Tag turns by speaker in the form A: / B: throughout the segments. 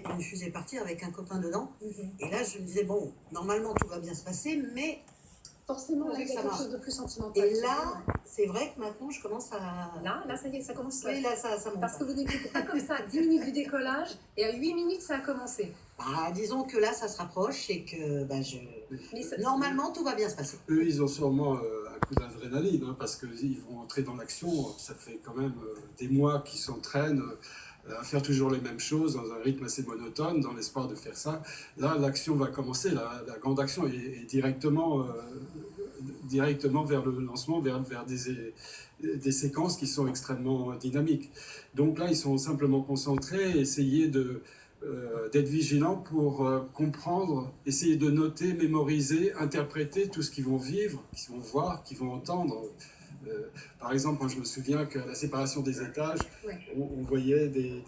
A: une fusée partir avec un copain dedans. Et là, je me disais, bon, normalement, tout va bien se passer, mais
B: forcément, là, il y a quelque chose de plus sentimental.
A: Et là, c'est vrai que maintenant, je commence à...
B: Là, ça y est, ça commence.
A: Oui, là, ça monte.
B: Parce que vous n'étiez pas comme ça, 10 minutes du décollage, et à 8 minutes, ça a commencé.
A: Bah, disons que là, ça se rapproche et que normalement, tout va bien se passer.
C: Eux, ils ont sûrement un coup d'adrénaline, hein, parce qu'ils vont entrer dans l'action. Ça fait quand même des mois qu'ils s'entraînent à faire toujours les mêmes choses dans un rythme assez monotone, dans l'espoir de faire ça. Là, l'action va commencer, la grande action est directement vers le lancement, vers des séquences qui sont extrêmement dynamiques. Donc là, ils sont simplement concentrés, essayer d'être vigilants pour comprendre, essayer de noter, mémoriser, interpréter tout ce qu'ils vont vivre, qu'ils vont voir, qu'ils vont entendre. Par exemple, moi, je me souviens qu'à la séparation des étages, on voyait des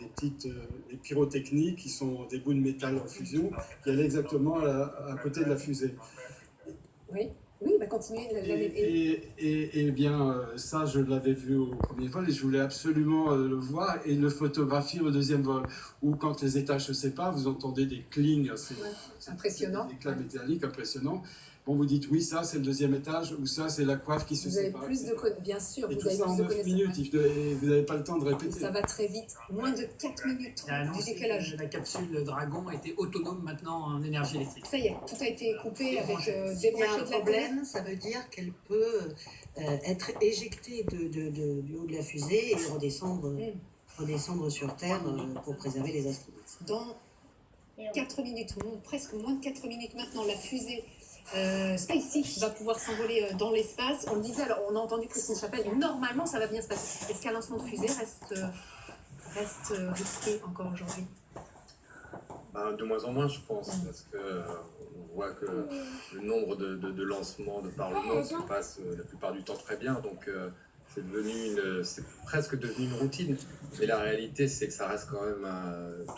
C: pyrotechniques qui sont des bouts de métal en fusion qui allaient exactement à côté de la fusée.
B: Oui, bah continuez.
C: Et bien, ça, je l'avais vu au premier vol et je voulais absolument le voir et le photographier au deuxième vol. Ou quand les étages se séparent, vous entendez des clings assez
B: impressionnants,
C: des éclats métalliques impressionnants. Bon, vous dites, oui, ça, c'est le deuxième étage, ou ça, c'est la coiffe qui se sépare.
B: Vous avez plus de connaissances, bien sûr.
C: Et
B: vous
C: tout
B: avez
C: ça
B: plus
C: en 9 minutes, vous n'avez pas le temps de répéter.
B: Ça va très vite, moins de 4 minutes du décalage.
D: La capsule Dragon était autonome maintenant en énergie électrique.
B: Ça y est, tout a été coupé avec
A: des branchés de la problème, ça veut dire qu'elle peut être éjectée du haut de la fusée et redescendre sur Terre pour préserver les astronautes.
B: Dans 4 minutes, presque moins de 4 minutes maintenant, la fusée SpaceX va pouvoir s'envoler dans l'espace. On le disait, alors on a entendu Christine Chapelle, normalement ça va bien se passer. Est-ce qu'un lancement de fusée reste risqué encore aujourd'hui?
E: De moins en moins, je pense, parce qu'on voit que le nombre de lancements de par le monde se passe la plupart du temps très bien, donc c'est presque devenu une routine. Mais la réalité, c'est que ça reste quand même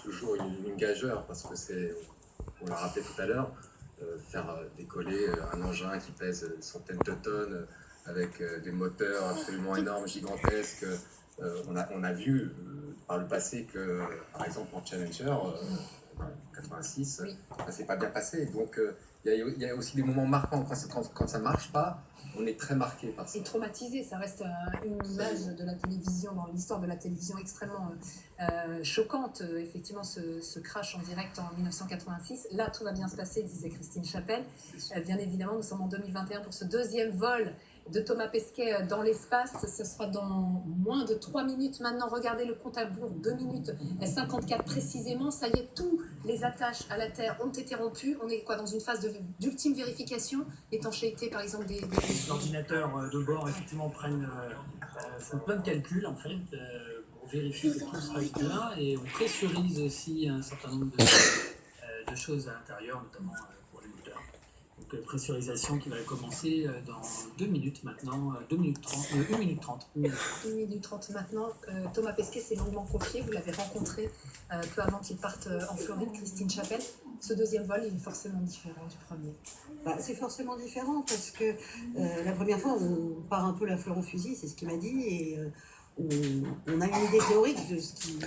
E: toujours une gageure, parce que on l'a rappelé tout à l'heure, faire décoller un engin qui pèse des centaines de tonnes avec des moteurs absolument énormes, gigantesques. On a vu par le passé que, par exemple, en Challenger, en 86, ça s'est pas bien passé. Donc, il y a aussi des moments marquants. Quand ça marche pas, on est très marqué par ça.
B: Et traumatisé, ça reste une image de la télévision, dans l'histoire de la télévision extrêmement choquante. Effectivement, ce crash en direct en 1986. Là, tout va bien se passer, disait Christine Chapelle. Bien évidemment, nous sommes en 2021 pour ce deuxième vol de Thomas Pesquet dans l'espace. Ce sera dans moins de 3 minutes maintenant. Regardez le compte à rebours, 2 minutes 54 précisément. Ça y est, tous les attaches à la Terre ont été rompues. On est dans une phase d'ultime vérification, étanchéité par exemple des...
D: L'ordinateur de bord effectivement font plein de calculs en fait pour vérifier que tout sera bien, et on pressurise aussi un certain nombre de choses à l'intérieur, notamment pour les moteurs. Donc pressurisation qui va commencer dans 2 minutes maintenant, 2 minutes 30, 1 minute 30.
B: 1 minute 30 maintenant. Thomas Pesquet s'est longuement confié, vous l'avez rencontré peu avant qu'il parte en Floride, Christine Chapelle. Ce deuxième vol, il est forcément différent du premier.
A: C'est forcément différent parce que la première fois, on part un peu la fleur au fusil, c'est ce qu'il m'a dit, et on a une idée théorique de ce qui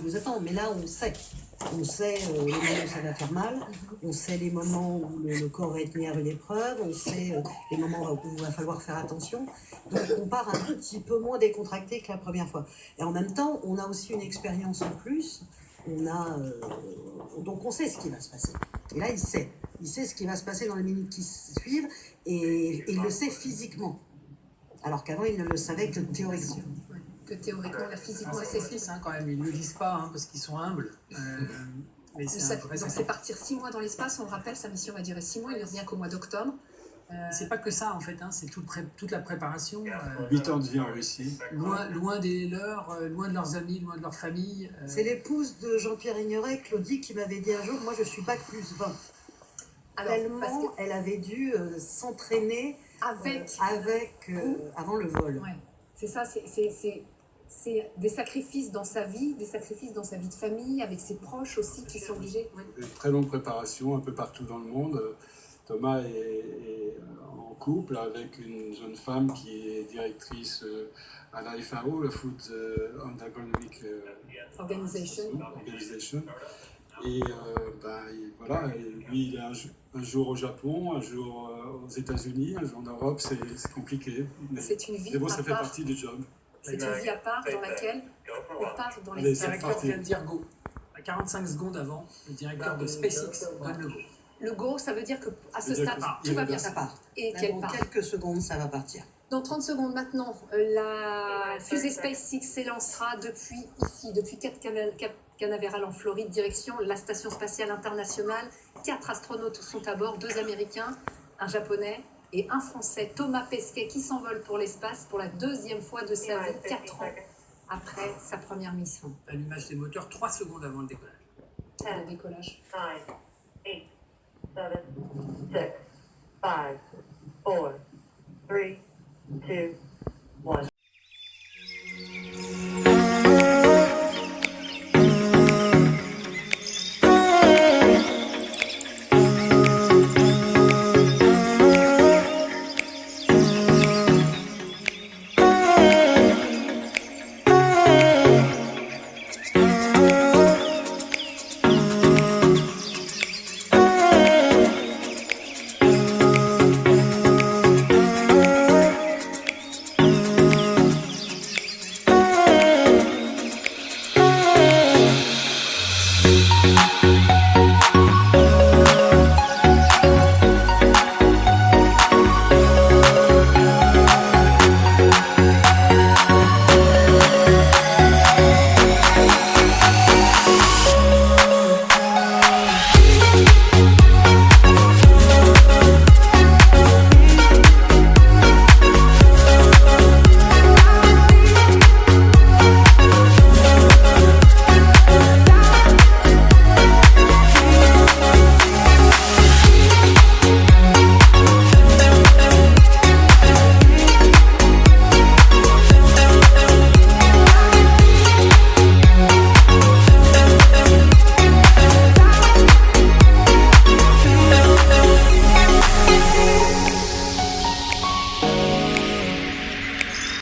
A: nous attend. Mais là, on sait les moments où ça va faire mal, on sait les moments où le corps va être mis à rude épreuve, on sait les moments où il va falloir faire attention. Donc on part un petit peu moins décontracté que la première fois. Et en même temps, on a aussi une expérience en plus. Donc on sait ce qui va se passer. Et là, il sait ce qui va se passer dans les minutes qui suivent, et il le sait physiquement. Alors qu'avant, il ne le savait que théoriquement.
B: Que théoriquement, la physiquement,
D: c'est triste quand même, ils ne le disent pas parce qu'ils sont humbles. Mais
B: c'est partir 6 mois dans l'espace, on le rappelle, sa mission va durer 6 mois, il ne revient qu'au mois d'octobre.
D: C'est pas que ça en fait, c'est toute la préparation.
C: 8 ans de vie en Russie.
D: Loin des leurs, loin de leurs amis, loin de leur famille.
A: C'est l'épouse de Jean-Pierre Ignoret, Claudie, qui m'avait dit un jour, moi je suis bac plus 20. Alors, tellement elle avait dû s'entraîner avant le vol.
B: Ouais. C'est ça, c'est des sacrifices dans sa vie, des sacrifices dans sa vie de famille, avec ses proches aussi qui sont obligés.
C: Une très longue préparation un peu partout dans le monde. Thomas est en couple avec une jeune femme qui est directrice à l'IFAO, le Food Undergonomic
B: Organization.
C: Et, voilà, et lui, il est un jour au Japon, un jour aux États-Unis, un jour en Europe, c'est compliqué.
B: C'est une vie
C: Mais bon,
B: à
C: ça fait
B: part.
C: partie du job.
B: C'est une vie à part dans laquelle on part dans
C: Allez,
D: Le
B: l'espace.
C: c'est
D: directeur
C: parti.
D: vient de dire go. À 45 secondes avant, le directeur de SpaceX donne le go.
B: Le go, ça veut dire que à ce
C: C'est-à-dire
B: stade,
C: que-
B: tout va bien.
A: Ça part.
B: Et
A: Là,
B: qu'elle
A: dans
B: part.
A: quelques secondes, ça va partir.
B: Dans 30 secondes maintenant, la fusée SpaceX s'élancera depuis Cap Canaveral en Floride, direction la Station Spatiale Internationale. 4 astronautes sont à bord, 2 Américains, un Japonais et un Français, Thomas Pesquet, qui s'envole pour l'espace pour la 2e fois de sa vie, 4 ans après sa première mission.
D: Allumage des moteurs 3 secondes avant le décollage.
B: Le décollage.
F: 9, 8, 7, 6, 5, 4, 3, 2, 1.